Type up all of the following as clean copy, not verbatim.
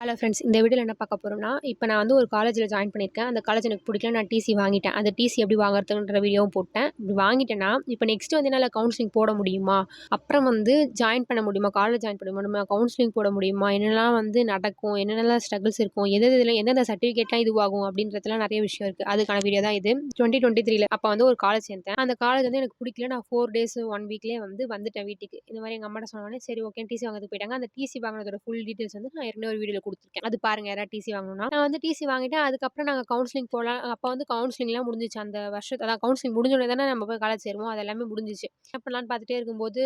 Hello friends, இந்த வீடியோவில் என்ன பார்க்க போகிறோம்னா, இப்போ நான் வந்து ஒரு காலேஜில் ஜாயின் பண்ணியிருக்கேன். அந்த காலேஜ் எனக்கு பிடிக்கல, நான் டிசி வாங்கிட்டேன். அந்த டிசி எப்படி வாங்குறதுன்ற வீடியோவும் போட்டேன். இப்படி வாங்கிட்டேன்னா, இப்போ நெக்ஸ்ட் வந்து என்னால் கவுன்சிலிங் போட முடியுமா? அப்புறம் வந்து ஜாயின் பண்ண முடியுமா? காலேஜ் ஜாயின் பண்ண முடியுமா? கவுன்சிலிங் போட முடியுமா? என்னெல்லாம் வந்து நடக்கும்? என்னென்னலாம் ஸ்ட்ரகிள்ஸ் இருக்கும்? இதில் எந்தெந்த சர்டிஃபிகேட்லாம் இதுவாகும்? அப்படின்றதுலாம் நிறைய விஷயம் இருக்குது. அதுக்கான வீடியோ தான் இது. 2023 அப்போ வந்து ஒரு காலேஜ் சேர்ந்தேன். அந்த காலேஜ் வந்து எனக்கு பிடிக்கல. நான் 4 டேஸ் 1 வீக்லேயே வந்துட்டேன் வீட்டுக்கு. இந்த மாதிரி எங்கள் அம்மாட்ட சொன்னோடனே சரி ஓகே டிசி வாங்கிறதுக்கு போயிட்டாங்க. அந்த டிசி வாங்கினதோட ஃபுல் டீட்டெயில்ஸ் வந்து நான் ஏற்கனவே ஒரு வீடியோவில் கொடுத்துருக்கேன். அது பாருங்க யாராவது டிசி வாங்கணும்னா. நான் வந்து டிசி வாங்கிட்டேன். அதுக்கப்புறம் நாங்கள் கவுன்சிலிங் போகலாம். அப்போ வந்து கவுன்சிலிங்லாம் முடிஞ்சிச்சு. அந்த அதான் கவுன்சிலிங் முடிஞ்சோடனே தானே நம்ம போய் காலேஜ் சேருவோம். அது எல்லாமே முடிஞ்சிச்சு. என்ன பண்ணலான்னு பார்த்துட்டே இருக்கும்போது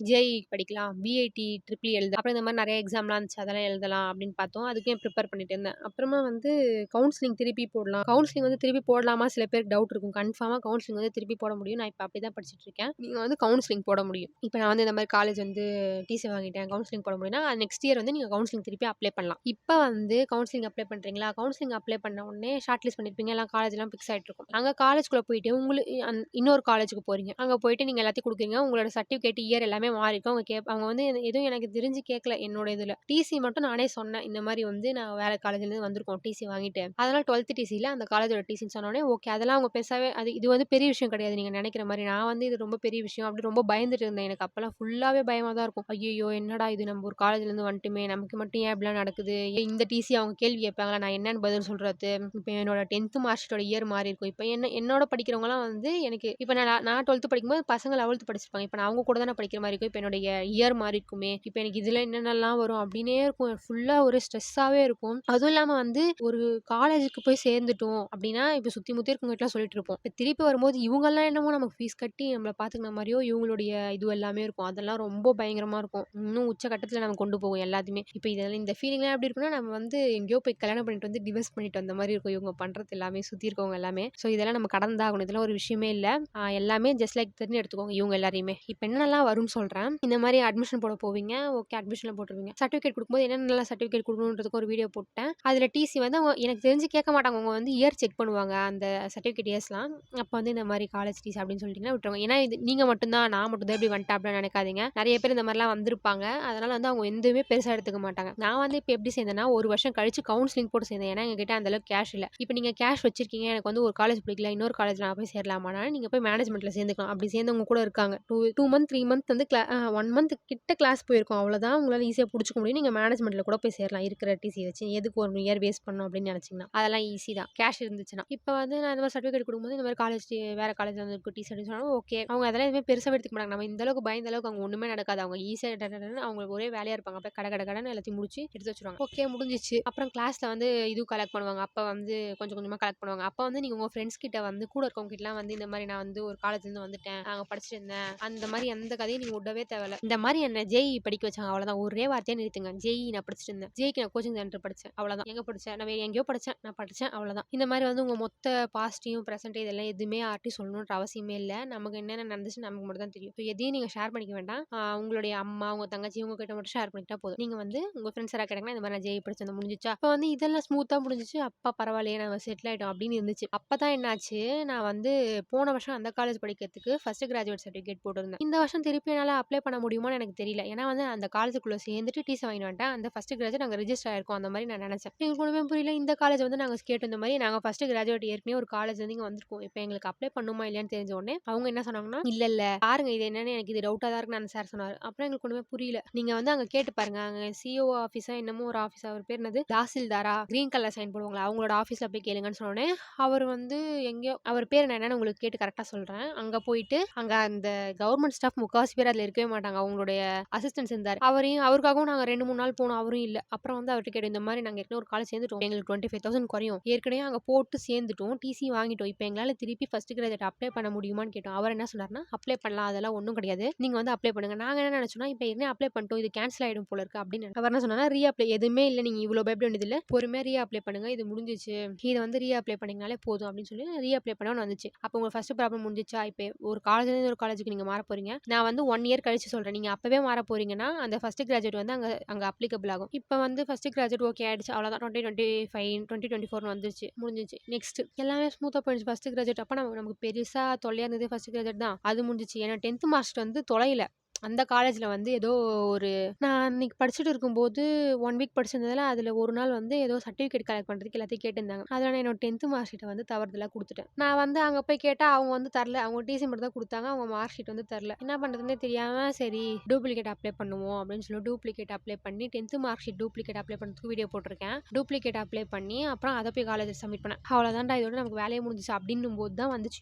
ஜேஇ படிக்கலாம், பிஐடி ட்ரிபிள் எழுத, அப்புறம் இந்த மாதிரி நிறைய எக்ஸாம்லாம் இருந்துச்சு, அதெல்லாம் எழுதலாம் அப்படின்னு பார்த்தோம். அதுக்கும் ப்ரிப்பேர் பண்ணிட்டு இருந்தேன். அப்புறமா வந்து கவுன்சிலிங் திருப்பி போடலாம். கவுன்சிலிங் வந்து திருப்பி போடலாமா சில பேருக்கு டவுட் இருக்கும். கன்ஃபார்மாக கவுன்சிலிங் வந்து திருப்பி போட முடியும். நான் இப்போ அப்படி தான் படிச்சுட்டு இருக்கேன். நீங்கள் வந்து கவுன்சிலிங் போட முடியும். இப்போ நான் வந்து இந்த மாதிரி காலேஜ் வந்து டிசி வாங்கிட்டேன், கவுன்சிலிங் போட முடியும்னா நெக்ஸ்ட் இயர் வந்து நீங்கள் கவுன்சிலிங் திருப்பி அப்ளை பண்ணலாம். இப்போ வந்து கவுன்சிலிங் அப்ளை பண்ணுறீங்களா? கவுன்சிலிங் அப்ளை பண்ண உடனே ஷார்ட் லிஸ்ட் பண்ணியிருப்பீங்க, எல்லாம் காலேஜ்லாம் ஃபிக்ஸ் ஆகிட்டு இருக்கும். அங்கே காலேஜ்குள்ளே போயிட்டு உங்களுக்கு இன்னொரு காலேஜுக்கு போகிறீங்க. அங்கே போயிட்டு நீங்கள் எல்லாத்தையும் கொடுக்குறீங்க. உங்களோட சர்டிஃபிகேட் இயர் எல்லாமே மாறி இருக்கும். அவங்க வந்து எதுவும் எனக்கு தெரிஞ்சு கேட்கல. என்னோட இதில் டிசி மட்டும் நானே சொன்னேன், இந்த மாதிரி வந்து நான் வேறு காலேஜ்லேருந்து வந்திருக்கோம் டிசி வாங்கிட்டு, அதனால் 12th டிசியில் அந்த காலேஜோட டிசின்னு சொன்னோடனே ஓகே அதெல்லாம் அவங்க பெருசாகவே இது வந்து பெரிய விஷயம் கிடையாது நீங்கள் நினைக்கிற மாதிரி. நான் வந்து இது ரொம்ப பெரிய விஷயம் அப்படி ரொம்ப பயந்துட்டு இருந்தேன். எனக்கு அப்போல்லாம் ஃபுல்லாகவே பயமாக தான் இருக்கும். ஐயோ என்னடா இது, நம்ம ஒரு காலேஜ்லேருந்து வந்துட்டுமே, நமக்கு மட்டும் ஏன் இப்படிலாம் நடக்குது, இந்த டிசி அவங்க கேள்வி கேட்பாங்களா, நான் என்னன்னு பதில் சொல்கிறது. இப்போ என்னோட 10th மார்க் ஷீட்டோட இயர் மாறி இருக்கும். இப்போ என்னோட படிக்கிறவங்களாம் வந்து எனக்கு இப்போ நான் 12th படிக்கும்போது பசங்க 11th படிச்சிருப்பாங்க. இப்போ நான் அவங்க கூட தானே படிக்கிற மாதிரி இருக்கும். இப்போ என்னுடைய இயர் மாறி இருக்குமே, இப்போ எனக்கு இதில் என்னென்னலாம் வரும் அப்படின்னே இருக்கும். ஃபுல்லாக ஒரு ஸ்ட்ரெஸ்ஸாகவே இருக்கும். அதுவும் இல்லாமல் வந்து ஒரு காலேஜுக்கு போய் சேர்ந்துட்டோம் அப்படின்னா இப்போ சுற்றி முற்றி இருக்கவங்ககிட்டலாம் சொல்லிட்டு இருப்போம். இப்போ திருப்பி வரும்போது இவங்கெல்லாம் என்னமோ நமக்கு ஃபீஸ் கட்டி நம்மளை பார்த்துக்கிற மாதிரியோ இவங்களுடைய இது எல்லாமே இருக்கும். அதெல்லாம் ரொம்ப பயங்கரமாக இருக்கும். இன்னும் உச்சகட்டத்தில் நம்ம கொண்டு போகும் எல்லாத்தையுமே. இப்போ இதெல்லாம் இந்த ஃபீலிங்லாம் எப்படி இருக்குன்னா, நம்ம வந்து எங்கேயோ போய் கல்யாணம் பண்ணிட்டு வந்து டிவோர்ஸ் பண்ணிட்டு வந்த மாதிரி இருக்கும் இவங்க பண்ணுறது எல்லாமே, சுற்றி இருக்கவங்க எல்லாமே. ஸோ இதெல்லாம் நம்ம கடந்தாகணும். இதெல்லாம் ஒரு விஷயமே இல்லை. எல்லாமே ஜஸ்ட் லைக் தெரிஞ்சு எடுத்துக்கோங்க இவங்க எல்லாரையுமே. இப்போ என்னென்னலாம் வரும்னு சொல்கிறேன். இந்த மாதிரி அட்மிஷன் போட போவீங்க. ஓகே அட்மிஷனில் போட்டுருவீங்க. சர்டிஃபிகேட் கொடுக்கும்போது என்னென்னலாம் சர்டிஃபிகேட் கொடுக்கணுன்றதுக்கு ஒரு வீடியோ போட்டேன். அதில் டிசி வந்து அவங்க எனக்கு தெரிஞ்சு கேட்க மாட்டாங்க. அவங்க வந்து இயர் செக் பண்ணுவாங்க அந்த சர்டிஃபிகேட் இயர்ஸ்லாம். அப்போ வந்து இந்த மாதிரி காலேஜ் டிசி அப்படின்னு சொல்லிட்டீங்கன்னா விட்டுருவாங்க. ஏன்னா இது நீங்கள் மட்டும்தான், நான் மட்டும் தான் இப்படி வந்துட்டேன் அப்படின்னு நினைக்காதீங்க. நிறைய பேர் இந்த மாதிரிலாம் வந்திருப்பாங்க. அதனால் வந்து அவங்க எதுவுமே பெருசாக எடுத்துக்க மாட்டாங்க. நான் வந்து இப்போ எப்படி சேர்ந்தேன்னா, ஒரு வருஷம் கழிச்சு கவுன்சிலிங் போட்டு சேர்ந்தேன். ஏன்னா எங்ககிட்ட அந்தளவுக்கு கேஷ் இல்லை. இப்போ நீங்கள் கேஷ் வச்சிருக்கீங்க, எனக்கு வந்து ஒரு காலேஜ் பிடிக்கல, இன்னொரு காலேஜ் நான் போய் சேரலாமானா நீங்கள் போய் மேனேஜ்மெண்ட்டில் சேர்ந்துக்கலாம். அப்படி சேர்ந்தவங்க கூட இருக்காங்க. 2 மந்த் 3 மந்த் வந்து 1 மந்த் கிட்ட கிளாஸ் போயிருக்கோம். அவ்வளோதான். உங்களால் ஈஸியாக பிடிச்சிக்க முடியும். நீங்கள் மேனேஜ்மெண்ட்டில் கூட போய் சேரலாம் இருக்கிற டிசி வச்சு. எதுக்கு ஒரு இயர் வேஸ்ட் பண்ணணும் அப்படின்னு நினச்சிங்கன்னா அதெல்லாம் ஈஸி தான், கேஷ் இருந்துச்சுன்னா. இப்போ வந்து நான் இந்த மாதிரி சர்டிஃபிகேட் கொடுக்கும்போது இந்த மாதிரி காலேஜ் வேறு காலேஜ் வந்து டிசி அப்படின்னு சொன்னாலும் ஓகே, அவங்க அதெல்லாம் எதுவுமே பெருசாக எடுத்துக்க மாட்டாங்க. நம்ம இந்த அளவுக்கு பயந்த அளவுக்கு அவங்க ஒன்றுமே நடக்காது. அவங்க ஈஸியாக அவங்களுக்கு ஒரே வேலையாக இருப்பாங்க. அப்போ கடன்னு எல்லாத்தையும் முடிச்சு எடுத்து வச்சுருவாங்க. ஓகே முடிஞ்சிச்சு. அப்புறம் கிளாஸில் வந்து இது கலெக்ட் பண்ணுவாங்க. அப்போ வந்து கொஞ்சம் கொஞ்சமாக கலெக்ட் பண்ணுவாங்க. அப்போ வந்து நீங்கள் உங்கள் ஃப்ரெண்ட்ஸ் கிட்ட வந்து கூட இருக்கவங்க கிட்டலாம் வந்து இந்த மாதிரி நான் வந்து ஒரு காலேஜ்லேருந்து வந்துட்டேன், நாங்கள் படிச்சுட்டு இருந்தேன், அந்த மாதிரி எந்த கதையும் நீங்கள் விடவே தேவையில்ல. இந்த மாதிரி என்ன ஜேஇ படிக்க வச்சாங்க, அவ்வளோதான். ஒரே வார்த்தையாக நிறுத்துங்க, ஜேஇ நான் படிச்சுட்டு இருந்தேன், ஜேஇக்கு நான் கோச்சிங் சென்டர் படித்தேன், அவ்வளோதான். எங்கே படித்தேன், நான் எங்கேயோ படித்தேன், நான் படித்தேன், அவ்வளோதான். இந்த மாதிரி வந்து உங்கள் மொத்த பாஸ்ட்டையும் ப்ரெசென்ட் இதெல்லாம் எதுவுமே யார்ட்டையும் சொல்லணுன்ற அவசியமே இல்லை. நமக்கு என்னென்ன நடந்துச்சு நமக்கு மட்டும் தான் தெரியும். ஸோ எதையும் நீங்கள் ஷேர் பண்ணிக்க வேண்டாம். உங்களுடைய அம்மா, உங்கள் தங்கச்சி, உங்க கிட்ட மட்டும் ஷேர் பண்ணிக்கிட்டா போதும். நீங்கள் வந்து உங்கள் ஃப்ரெண்ட்ஸ் யாராவது கேட்டாங்கன்னா இந்த மாதிரி நான் ஜேஇ படிச்சேன் முடிஞ்சிச்சா, அப்போ வந்து இதெல்லாம் ஸ்மூத்தாக முடிஞ்சிச்சு. அப்பா பரவாயில்லையே நம்ம செட்டில் ஆகிட்டோம் அப்படின்னு இருந்துச்சு. அப்போ தான் என்னாச்சு, நான் வந்து போன வருஷம் அந்த காலேஜ் படிக்கிறதுக்கு ஃபர்ஸ்ட் கிராஜுவேட் சர்டிஃபிகேட் போட்டிருந்தேன். இந்த வருஷம் திருப்பி என்னால் அப்ளை பண்ண முடியுமான்னு எனக்கு தெரியல. ஏன்னா வந்து அந்த காலேஜுக்குள்ளே சேர்ந்துட்டு டிசி வாங்கிட்டு வந்துட்டேன். அந்த ஃபர்ஸ்ட் கிராஜுவேட் நாங்கள் ரிஜிஸ்டர் ஆயிருக்கோம் அந்த மாதிரி நான் நினச்சேன். எங்களுக்கு ஒன்றுமே புரியல. இந்த காலேஜ் வந்து நாங்கள் கேட்டு இந்த மாதிரி நாங்கள் ஃபர்ஸ்ட் கிராஜுவேட் ஏற்கனவே ஒரு காலேஜ்லேருந்து இங்கே வந்திருக்கோம், இப்போ எங்களுக்கு அப்ளை பண்ணுமா இல்லையான்னு தெரிஞ்ச உடனே அவங்க என்ன சொன்னாங்கன்னா, இல்லை பாருங்க இது என்னன்னு எனக்கு இது டவுட்டாக தான் இருக்குன்னு அந்த சார் சொன்னார். அப்புறம் எங்களுக்கு ஒன்றுமே புரியல. நீங்கள் வந்து அங்கே கேட்டு பாருங்க, அங்கே சிஓ ஆஃபீஸா என்னமோ ஒரு ஆஃபீஸ், அவர் பேர் என்னது, தாசில்தாரா, கிரீன் கலர் சைன் போடுவாங்களா, அவங்களோட ஆஃபீஸில் போய் கேளுங்கன்னு சொன்னோடனே அவர் வந்து எங்கேயோ, அவர் பேர் என்னன்னு உங்களுக்கு கேட்டு கரெக்டாக சொல்கிறேன். அங்கே போயிட்டு அங்கே அந்த கவர்மெண்ட் ஸ்டாஃப் முக்கால்வாசி பேர் அதில் இருக்கவே மாட்டாங்க. அவங்களுடைய அசிஸ்டன்ஸ் இருந்தார். அவருக்காகவும் நாங்கள் 2-3 நாள் போனோம், அவரும் இல்லை. அப்புறம் வந்து அவர்கிட்ட கேட்டு இந்த மாதிரி நாங்கள் ஏற்கனவே ஒரு காலேஜ் சேர்ந்துட்டோம், எங்களுக்கு 25,000 குறையும், ஏற்கனவே அங்கே போட்டு சேர்ந்துட்டோம், டிசி வாங்கிட்டோம், இப்போ எங்களால் திருப்பி ஃபர்ஸ்ட் கிராஜுவேட் அப்ளை பண்ண முடியுமான்னு கேட்டோம். அவர் என்ன சொன்னார்னா, அப்ளை பண்ணலாம், அதெல்லாம் ஒன்றும் கிடையாது, நீங்கள் வந்து அப்ளை பண்ணுங்க. நாங்கள் என்ன நினச்சோன்னா, இப்போ ஏற்கனவே அப்ளை பண்ணிட்டோம், இது கேன்சல் ஆகிடும் போல இருக்கு அப்படின்னு. அவர் என்ன சொன்னா, ரீ அப்ளை எதுவுமே இல்லை, நீங்கள் இவ்வளோ பயப்பட வேண்டியதில்லை, பொறுமையாக ரீ அப்ளை பண்ணுங்க, இது முடிஞ்சிச்சு, இதை வந்து ரீ அப்ளை பண்ணிங்கனாலே போதும் அப்படின்னு சொல்லி ரீ அப்ளை பண்ண வந்துச்சு. அப்போ உங்கள் ஃபர்ஸ்ட் ப்ராப்ளம் முடிஞ்சிச்சா. இப்போ ஒரு காலேஜ்லேருந்து ஒரு காலேஜுக்கு நீங்கள் மாற போறீங்க. நான் வந்து 1 இயர் கழிச்சு சொல்கிறேன், நீங்கள் அப்போவே மாற போறீங்கன்னா அந்த ஃபர்ஸ்ட் கிராஜுவேட் வந்து அங்கே அப்ளிகபிள் ஆகும். இப்போ வந்து ஃபர்ஸ்ட் கிராஜுவேட் ஓகே ஆயிடுச்சு, அவ்வளோதான். 2025 2024 வந்துருச்சு, முடிஞ்சிச்சு. நெக்ஸ்ட் எல்லாமே ஸ்மூத்தாக போயிடுச்சு. ஃபர்ஸ்ட் கிராஜுவேட் அப்போ நமக்கு பெருசாக தொல்லையாக இருந்தது ஃபர்ஸ்ட் கிராஜுவேட் தான், அது முடிஞ்சிச்சு. ஏன்னா 10th மார்க்ஸ் வந்து தொலைல அந்த காலேஜில் வந்து ஏதோ ஒரு நான் அன்றைக்கி படிச்சுட்டு இருக்கும்போது 1 வீக் படிச்சிருந்ததில் அதில் ஒரு நாள் வந்து ஏதோ சர்டிஃபிகேட் கலெக்ட் பண்ணுறதுக்கு எல்லாத்தையும் கேட்டிருந்தாங்க. அதில் நான் என்னோட 10th மார்க் ஷீட்டை வந்து தவறுதலாக கொடுத்துட்டேன். நான் வந்து அங்கே போய் கேட்டால் அவங்க வந்து தரல. அவங்க டிசி மட்டும் தான் கொடுத்தாங்க. அவங்க மார்க் ஷீட் வந்து தரல. என்ன பண்ணுறதுன்னே தெரியாமல் சரி டூப்ளிகேட் அப்ளை பண்ணுவோம் அப்படின்னு சொல்லி டூப்ளிகேட் அப்ளை பண்ணி 10th mark sheet duplicate apply பண்ணுறதுக்கு வீடியோ போட்டிருக்கேன். டூப்ளிகேட் அப்ளை பண்ணி அப்புறம் அதை போய் காலேஜில் சப்மிட் பண்ணேன். அவ்வளோதான்டா, இதோட நமக்கு வேலையை முடிஞ்சிச்சு அப்படின்னும் போது தான் வந்துச்சு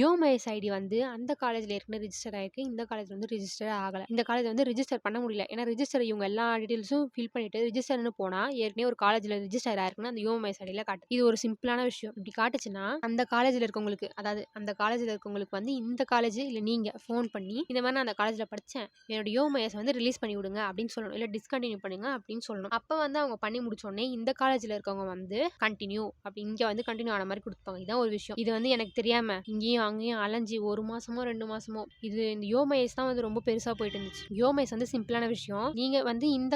யோமைஎஸ் ஐடி வந்து அந்த காலேஜில் ஏற்கனவே ரிஜிஸ்டர் ஆயிருக்கு. இந்த காலேஜ் வந்து ரிஜிஸ்டர் ஆகலை. இந்த காலேஜ் வந்து ரிஜிஸ்டர் பண்ண முடியல. ஏன்னா ரிஜிஸ்டர் இவங்க எல்லா டீட்டெயில்ஸும் ஃபில் பண்ணிட்டு ரிஜிஸ்டர்னு போனால் ஏற்கனவே ஒரு காலேஜில் ரிஜிஸ்டர் ஆயிருக்குன்னு அந்த யோமைஎஸ் ஐடியில் காட்டு. இது ஒரு சிம்பிளான விஷயம். இப்படி காட்டுச்சுன்னா அந்த காலேஜில் இருக்கவங்களுக்கு, அதாவது அந்த காலேஜில் இருக்கவங்களுக்கு வந்து இந்த காலேஜ் இல்லை நீங்கள் ஃபோன் பண்ணி இந்த மாதிரி நான் அந்த காலேஜில் படித்தேன், என்னோட யோமைஎஸ் வந்து ரிலீஸ் பண்ணி விடுங்க அப்படின்னு சொல்லணும். இல்லை டிஸ்கண்டினியூ பண்ணுங்க அப்படின்னு சொல்லணும். அப்போ வந்து அவங்க பண்ணி முடிச்சோடனே இந்த காலேஜில் இருக்கவங்க வந்து கண்டினியூ அப்படி இங்கே வந்து கண்டினியூ ஆன மாதிரி கொடுப்பாங்க. இதான் ஒரு விஷயம். இது வந்து எனக்கு தெரியாமல் இங்கேயும் அங்கேயும் அலைஞ்சி 1 மாசமோ 2 மாசமோ இது இந்த யோமைஎஸ் தான் வந்து ரொம்ப பெருசாக போயிட்டு இருந்துச்சு. யோமைஸ் வந்து சிம்பிளான விஷயம். நீங்கள் வந்து இந்த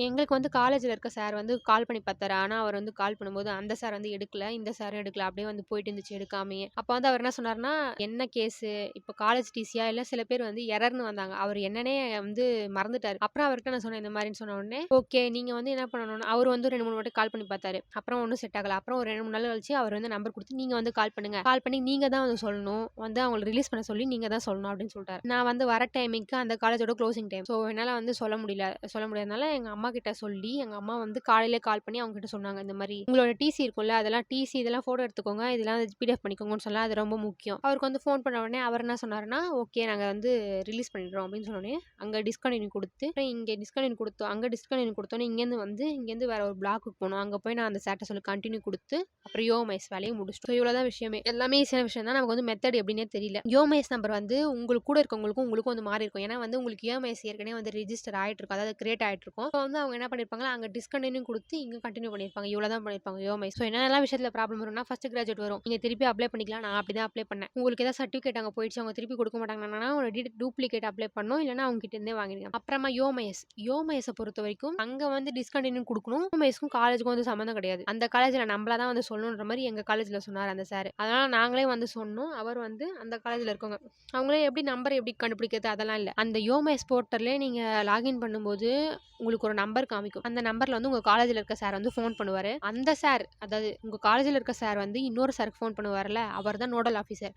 எங்களுக்கு வந்து காலேஜில் இருக்க சார் வந்து கால் பண்ணி பார்த்தாரு. ஆனால் அவர் வந்து கால் பண்ணும்போது அந்த சார் வந்து எடுக்கல, இந்த சார் எடுக்கல, அப்படியே வந்து போயிட்டு இருந்துச்சு எடுக்காமையே. அப்போ வந்து அவர் என்ன சொன்னார்னா, என்ன கேஸு இப்போ காலேஜ் டிசியா இல்லை சில பேர் வந்து எரர்னு வந்தாங்க. அவர் என்னன்னே வந்து மறந்துட்டாரு. அப்புறம் அவர்கிட்ட நான் சொன்னேன் இந்த மாதிரின்னு சொன்ன உடனே ஓகே நீங்கள் வந்து என்ன பண்ணணும்னா அவர் வந்து 2-3 வாட்டி கால் பண்ணி பார்த்தாரு. அப்புறம் ஒன்றும் செட் ஆகல. அப்புறம் ஒரு 2-3 நாள் கழிச்சு அவர் வந்து நம்பர் கொடுத்து நீங்கள் வந்து கால் பண்ணுங்க, கால் பண்ணி நீங்கள் தான் வந்து சொல்லணும், வந்து அவங்களை ரிலீஸ் பண்ண சொல்லி நீங்கள் தான் சொல்லணும் அப்படின்னு சொல்லிட்டாரு. நான் வந்து வர டைமிங்க்கு அந்த காலேஜோட க்ளோசிங் டைம். ஸோ என்னால் வந்து சொல்ல முடியாதனால எங்கள் அம்மா கிட்ட சொல்லி எங்கள் அம்மா வந்து காலையிலே கால் பண்ணி அவங்க கிட்ட சொன்னாங்க, இந்த மாதிரி உங்களோட டிசி இருக்கும்ல, அதெல்லாம் டிசி இதெல்லாம் ஃபோட்டோ எடுத்துக்கோங்க, இதெல்லாம் பிடிஎஃப் பண்ணிக்கோங்கன்னு சொல்ல அது ரொம்ப முக்கியம். அவருக்கு வந்து ஃபோன் பண்ண உடனே அவர் என்ன சொன்னார்னா, ஓகே நாங்கள் வந்து ரிலீஸ் பண்ணிடுறோம் அப்படின்னு சொன்னோடனே அங்கே டிஸ்கண்டினியூ கொடுத்து இங்கே டிஸ்கண்டினியூ கொடுத்தோம். அங்கே டிஸ்கண்டினியூ கொடுத்தோன்னே இங்கேருந்து வேற ஒரு பிளாக்கு போகணும். அங்கே போய் நான் அந்த சேட்டை சொல்லி கண்டினியூ கொடுத்து அப்புறம் யோமைஸ் வேலையை முடிச்சிட்டோம். இவ்வளோதான் விஷயமே. எல்லாமே ஈஸியான விஷயம் தான். நமக்கு வந்து மெத்தட் எப்படின்னே தெரியல. யோமைஸ் நம்பர் வந்து உங்களுக்கு கூட இருக்கவங்களுக்கும் உங்களுக்கும் வந்து மாறி இருக்கும். ஏன்னா வந்து உங்களுக்கு யோமைஸ் ஏற்கனவே வந்து ரிஜிஸ்டர் ஆகிட்டு இருக்கும், அதாவது கிரியேட் ஆகிட்டு இருக்கும். ஸோ வந்து அவங்க என்ன பண்ணியிருப்பாங்க, அங்கே டிஸ்கண்டினியூ கொடுத்து இங்கே கண்டினியூ பண்ணியிருப்பாங்க. இவ்வளோ தான் பண்ணியிருப்பாங்க யோமைஸ். ஸோ என்னெல்லாம் விஷயத்தில் ப்ராப்ளம் வரும்னா, ஃபர்ஸ்ட் கிராஜுவேட் வரும், நீங்கள் திருப்பி அப்ளை பண்ணிக்கலாம். நான் அப்படி தான் அப்ளை பண்ணேன். உங்களுக்கு ஏதாவது சர்டிஃபிகேட் அங்கே போயிடுச்சு அவங்க திருப்பி கொடுக்க மாட்டாங்கன்னா ஒரு டூப்ளிகேட் அப்ளை பண்ணணும், இல்லைனா அவங்க கிட்ட இருந்தே வாங்கிடுங்க. அப்புறமா யோமைஸை பொறுத்த வரைக்கும் அங்கே வந்து டிஸ்கண்டினியூ கொடுக்கணும். யோமைஸ்க்கும் காலேஜுக்கும் வந்து சம்மந்தம் கிடையாது. அந்த காலேஜில் நம்மளா தான் வந்து சொல்லணுன்ற மாதிரி எங்கள் காலேஜில் சொன்னார் அந்த சார். அதனால நாங்களே வந்து சொன்னோம். அவர் வந்து அந்த காலேஜில் இருக்கவங்க அவங்களே எப்படி நம்பர் எப்படி கண்டுபிடிக்கிறது அதெல்லாம் இல்லை. அந்த யோமைஸ் போர்ட்டல்லே நீங்கள் லாகின் பண்ணும்போது உங்களுக்கு ஒரு நம்பர் காமிக்கும். அந்த நம்பரில் வந்து உங்கள் காலேஜில் இருக்க சார் வந்து ஃபோன் பண்ணுவார். அந்த சார், அதாவது உங்கள் காலேஜில் இருக்க சார் வந்து இன்னொரு சாருக்கு ஃபோன் பண்ணுவார்ல, அவர் தான் நோடல் ஆஃபீஸர்.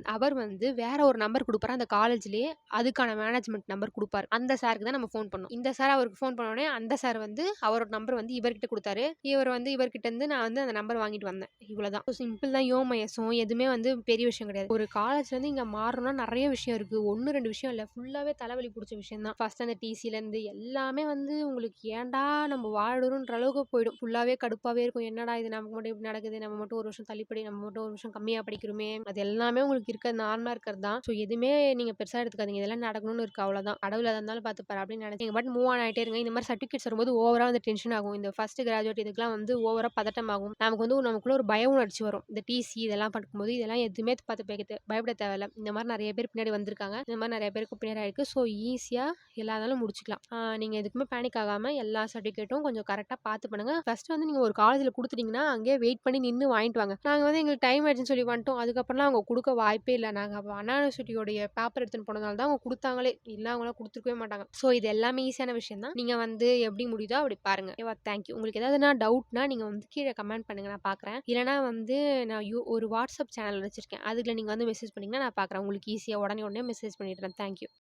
அவர் வந்து வேற ஒரு நம்பர் கொடுப்பாரு அந்த காலேஜ்லேயே, அதுக்கான மேனேஜ்மெண்ட் நம்பர் கொடுப்பாரு. அந்த சாருக்கு தான் நம்ம ஃபோன் பண்ணோம். இந்த சார் அவருக்கு ஃபோன் பண்ணோடனே அந்த சார் வந்து அவரோட நம்பர் வந்து இவர்கிட்ட கொடுத்தாரு. இவர் வந்து இவர்கிட்ட இருந்து நான் வந்து அந்த நம்பர் வாங்கிட்டு வந்தேன். இவ்வளோதான். சிம்பிள் தான் யோமைஸும். எதுவுமே வந்து பெரிய விஷயம் கிடையாது. ஒரு காலேஜ்லேருந்து இங்கே மாறணும்னா நிறைய விஷயம் இருக்குது. 1-2 விஷயம் இல்லை, ஃபுல்லாகவே தலைவலி பிடிச்ச விஷயம் தான். ஃபர்ஸ்ட் அந்த டிசிலேருந்து எல்லாமே வந்து உங்களுக்கு ஏன்டா நம்ம வாழணுன்ற அளவுக்கு போயிடும். ஃபுல்லாகவே கடுப்பாகவே இருக்கும். என்னடா இது நமக்கு மட்டும் இப்படி நடக்குது, நம்ம மட்டும் ஒரு வருஷம் தள்ளிப்படி, நம்ம மட்டும் ஒரு வருஷம் கம்மியாக படிக்கிறோமே, அது எல்லாமே உங்களுக்கு இருக்கிறது நார்மலாக இருக்கிறது தான். ஸோ எதுவுமே நீங்கள் பெருசாக எடுத்துக்காதீங்க. இதெல்லாம் நடக்கணும்னு இருக்குது, அவ்வளோதான். கடவுள் எதாக இருந்தாலும் பார்த்துப்பாரு அப்படின்னு நினைச்சீங்க. பட் மூவ் ஆன் ஆகிட்டே இருங்க. இந்த மாதிரி சர்டிஃபிகேட்ஸ் வரும்போது ஓவராக வந்து டென்ஷன் ஆகும். இந்த ஃபர்ஸ்ட் கிராஜுவேட் இதுக்கெல்லாம் வந்து ஓவராக பதட்டம் ஆகும். நமக்கு வந்து நமக்குள்ள ஒரு பய உணர்ச்சி வரும். இந்த டிசி இதெல்லாம் பார்க்கும்போது இதெல்லாம் எதுவுமே பார்த்து பயப்பட தேவையில்ல. இந்த மாதிரி நிறைய பேர் பின்னாடி வந்திருக்காங்க. இந்த மாதிரி நிறைய பேருக்கு பின்னாடி ஆயிருக்கு. ஸோ ஈஸியாக எல்லா நாளும் முடிச்சுக்கலாம். நீங்கள் எதுக்குமே பேனிக் ஆகாமல் எல்லா சர்டிஃபிகேட்டும் கொஞ்சம் கரெக்டாக பார்த்து பண்ணுங்கள். ஃபர்ஸ்ட் வந்து நீங்கள் ஒரு காலேஜில் கொடுத்துட்டீங்கன்னா அங்கேயே வெயிட் பண்ணி நின்று வாங்கிட்டு வாங்க. நாங்கள் வந்து எங்களுக்கு டைம் ஆயிடுச்சுன்னு சொல்லி வந்துட்டோம். அதுக்கப்புறம்லாம் அவங்க கொடுக்க வாய்ப்பே இல்லை. நாங்கள் அப்போ அண்ணா யூனிவர்சிட்டியோடைய பேப்பர் எடுத்துன்னு போனதால தான் அவங்க கொடுத்தாங்களே, இல்லை அவங்களாம் கொடுத்துருக்கவே மாட்டாங்க. ஸோ இது எல்லாமே ஈஸியான விஷயம் தான். நீங்கள் வந்து எப்படி முடியுதோ அப்படி பாருங்கள். ஓகேவா? தேங்க்யூ. உங்களுக்கு ஏதாவதுனா டவுட்னா நீங்கள் வந்து கீழே கமெண்ட் பண்ணுங்கள், நான் பார்க்குறேன். இல்லைனா வந்து நான் ஒரு வாட்ஸ்அப் சேனல் வச்சுருக்கேன், அதில் நீங்கள் வந்து மெசேஜ் பண்ணிங்கன்னா நான் பார்க்குறேன். உங்களுக்கு ஈஸியாக உடனே மெசேஜ் பண்ணிடுறேன். தேங்க்யூ.